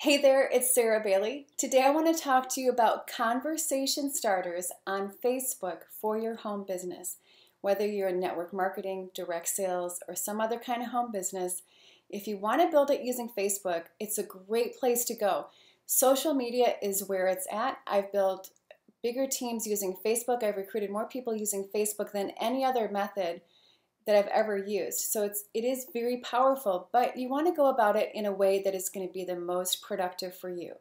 Hey there, it's Sarah Bailey. Today I want to talk to you about conversation starters on Facebook for your home business. Whether you're in network marketing, direct sales, or some other kind of home business, if you want to build it using Facebook, it's a great place to go. Social media is where it's at. I've built bigger teams using Facebook. I've recruited more people using Facebook than any other method that I've ever used. So it is very powerful, but you want to go about it in a way that is going to be the most productive for you.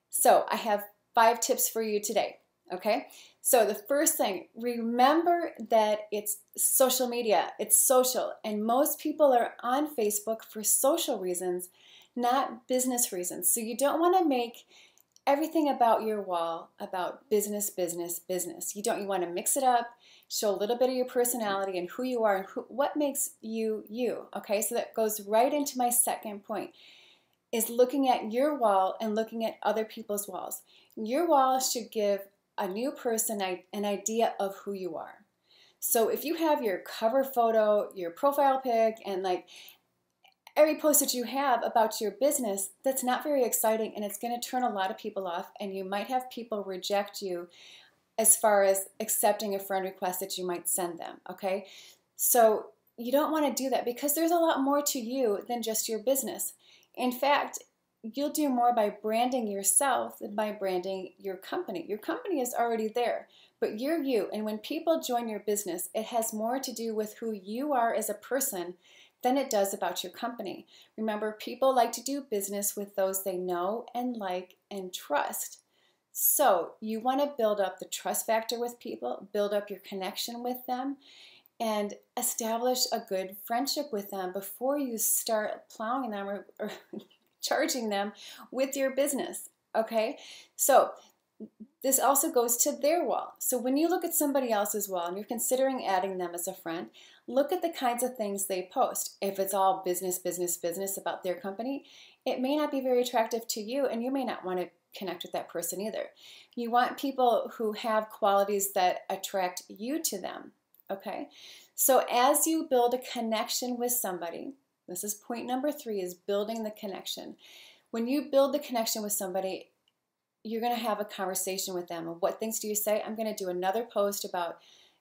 So I have 5 tips for you today. Okay, so the first thing, remember that it's social media, it's social, and most people are on Facebook for social reasons, not business reasons. So you don't want to make everything about your wall about business, business, business. You want to mix it up, show a little bit of your personality and who you are and what makes you you. Okay, so that goes right into my second point, is looking at your wall and looking at other people's walls. Your wall should give a new person an idea of who you are. So if you have your cover photo, your profile pic, and like every post that you have about your business, that's not very exciting, and it's going to turn a lot of people off, and you might have people reject you as far as accepting a friend request that you might send them, okay? So you don't want to do that because there's a lot more to you than just your business. In fact, you'll do more by branding yourself than by branding your company. Your company is already there, but you're you, and when people join your business, it has more to do with who you are as a person than it does about your company. Remember, people like to do business with those they know and like and trust. So you want to build up the trust factor with people, build up your connection with them, and establish a good friendship with them before you start plowing them or charging them with your business. Okay? So this also goes to their wall. So when you look at somebody else's wall and you're considering adding them as a friend, look at the kinds of things they post. If it's all business, business, business about their company, it may not be very attractive to you, and you may not want to connect with that person either. You want people who have qualities that attract you to them, okay? So as you build a connection with somebody, this is point number 3, is building the connection. When you build the connection with somebody, you're going to have a conversation with them. What things do you say? I'm going to do another post about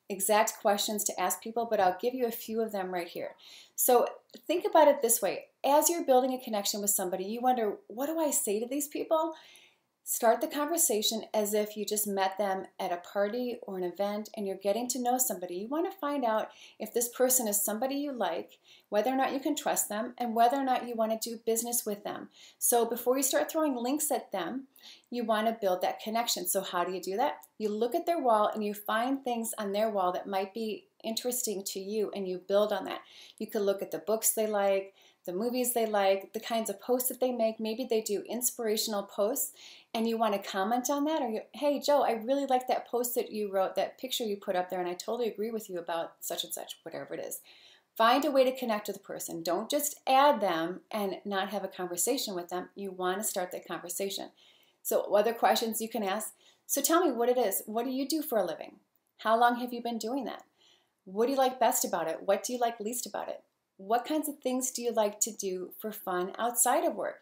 exact questions to ask people, but I'll give you a few of them right here. So think about it this way. As you're building a connection with somebody, you wonder, what do I say to these people? Start the conversation as if you just met them at a party or an event and you're getting to know somebody. You want to find out if this person is somebody you like, whether or not you can trust them, and whether or not you want to do business with them. So before you start throwing links at them, you want to build that connection. So how do you do that? You look at their wall and you find things on their wall that might be interesting to you, and you build on that. You could look at the books they like, the movies they like, the kinds of posts that they make. Maybe they do inspirational posts and you want to comment on that, or hey Joe, I really like that post that you wrote, that picture you put up there, and I totally agree with you about such and such, whatever it is. Find a way to connect with the person. Don't just add them and not have a conversation with them. You want to start that conversation. So other questions you can ask. So tell me what it is. What do you do for a living? How long have you been doing that? What do you like best about it? What do you like least about it? What kinds of things do you like to do for fun outside of work?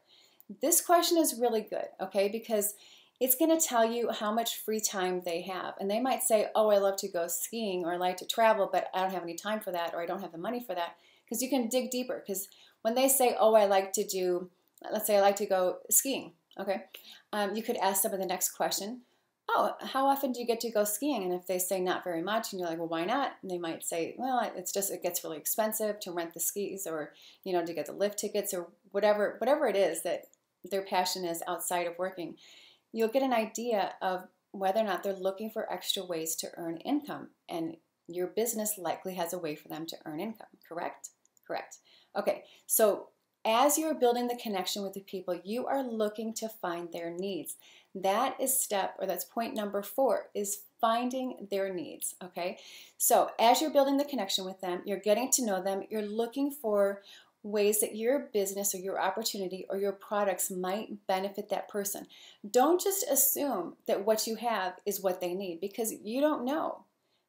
This question is really good, okay, because it's going to tell you how much free time they have. And they might say, oh, I love to go skiing, or I like to travel, but I don't have any time for that, or I don't have the money for that. Because you can dig deeper. Because when they say, oh, I like to do, let's say I like to go skiing, okay, you could ask them in the next question, oh, how often do you get to go skiing? And if they say not very much, and you're like, well, why not? And they might say, well, it gets really expensive to rent the skis, or, to get the lift tickets, or whatever it is that their passion is outside of working. You'll get an idea of whether or not they're looking for extra ways to earn income, and your business likely has a way for them to earn income, correct? Correct. Okay, so as you're building the connection with the people, you are looking to find their needs. That's point number 4, is finding their needs, okay? So as you're building the connection with them, you're getting to know them, you're looking for ways that your business or your opportunity or your products might benefit that person. Don't just assume that what you have is what they need, because you don't know.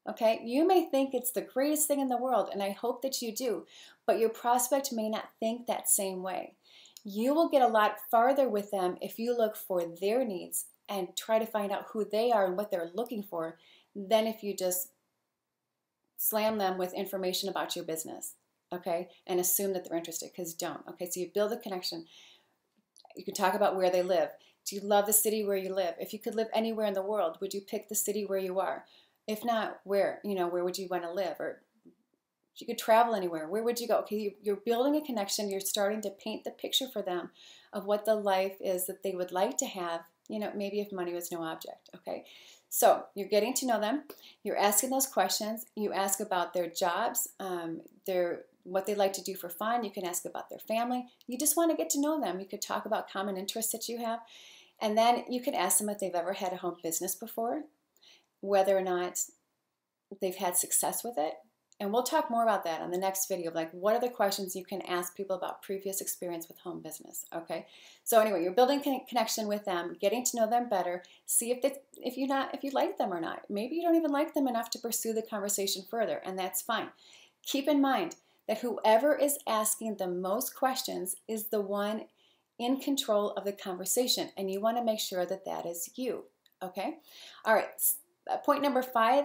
Okay, you may think it's the greatest thing in the world, and I hope that you do, but your prospect may not think that same way. You will get a lot farther with them if you look for their needs and try to find out who they are and what they're looking for than if you just slam them with information about your business, okay, and assume that they're interested, because don't. Okay, so you build a connection. You can talk about where they live. Do you love the city where you live? If you could live anywhere in the world, would you pick the city where you are? If not, where? Where would you want to live? Or if you could travel anywhere, where would you go? Okay, you're building a connection. You're starting to paint the picture for them of what the life is that they would like to have, maybe if money was no object, okay? So you're getting to know them. You're asking those questions. You ask about their jobs, what they like to do for fun. You can ask about their family. You just want to get to know them. You could talk about common interests that you have. And then you can ask them if they've ever had a home business before, whether or not they've had success with it. And we'll talk more about that on the next video, like what are the questions you can ask people about previous experience with home business, okay? So anyway, you're building connection with them, getting to know them better, see if you like them or not. Maybe you don't even like them enough to pursue the conversation further, and that's fine. Keep in mind that whoever is asking the most questions is the one in control of the conversation, and you want to make sure that that is you, okay? All right, point number 5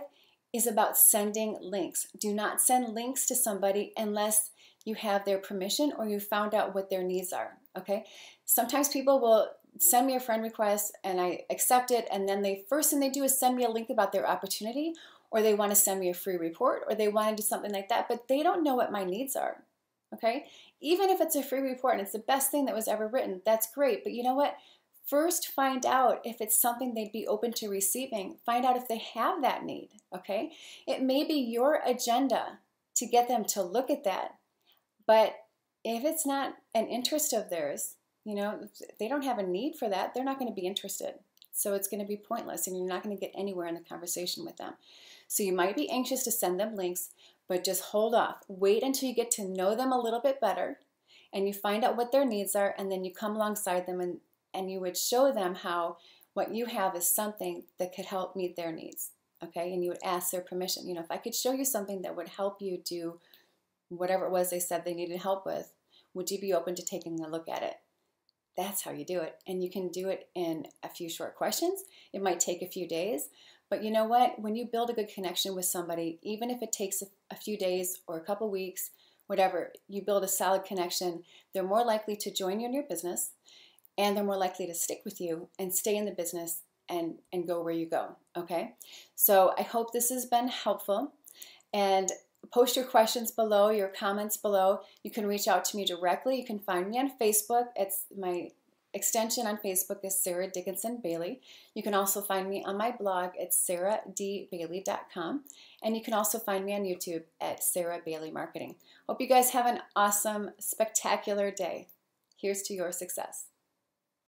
is about sending links. Do not send links to somebody unless you have their permission or you found out what their needs are, okay? Sometimes people will send me a friend request and I accept it, and then the first thing they do is send me a link about their opportunity, or they want to send me a free report, or they want to do something like that, but they don't know what my needs are, okay? Even if it's a free report and it's the best thing that was ever written, that's great, but you know what? First, find out if it's something they'd be open to receiving. Find out if they have that need, okay? It may be your agenda to get them to look at that, but if it's not an interest of theirs, if they don't have a need for that, they're not going to be interested. So it's going to be pointless, and you're not going to get anywhere in the conversation with them. So you might be anxious to send them links, but just hold off. Wait until you get to know them a little bit better, and you find out what their needs are, and then you come alongside them and you would show them how what you have is something that could help meet their needs, okay? And you would ask their permission. If I could show you something that would help you do whatever it was they said they needed help with, would you be open to taking a look at it? That's how you do it. And you can do it in a few short questions. It might take a few days, but you know what? When you build a good connection with somebody, even if it takes a few days or a couple weeks, whatever, you build a solid connection, they're more likely to join you in your business, and they're more likely to stick with you and stay in the business and go where you go, okay? So I hope this has been helpful, and post your questions below, your comments below. You can reach out to me directly. You can find me on Facebook. It's my extension on Facebook is Sarah Dickinson Bailey. You can also find me on my blog at sarahdbailey.com, and you can also find me on YouTube at Sarah Bailey Marketing. Hope you guys have an awesome, spectacular day. Here's to your success.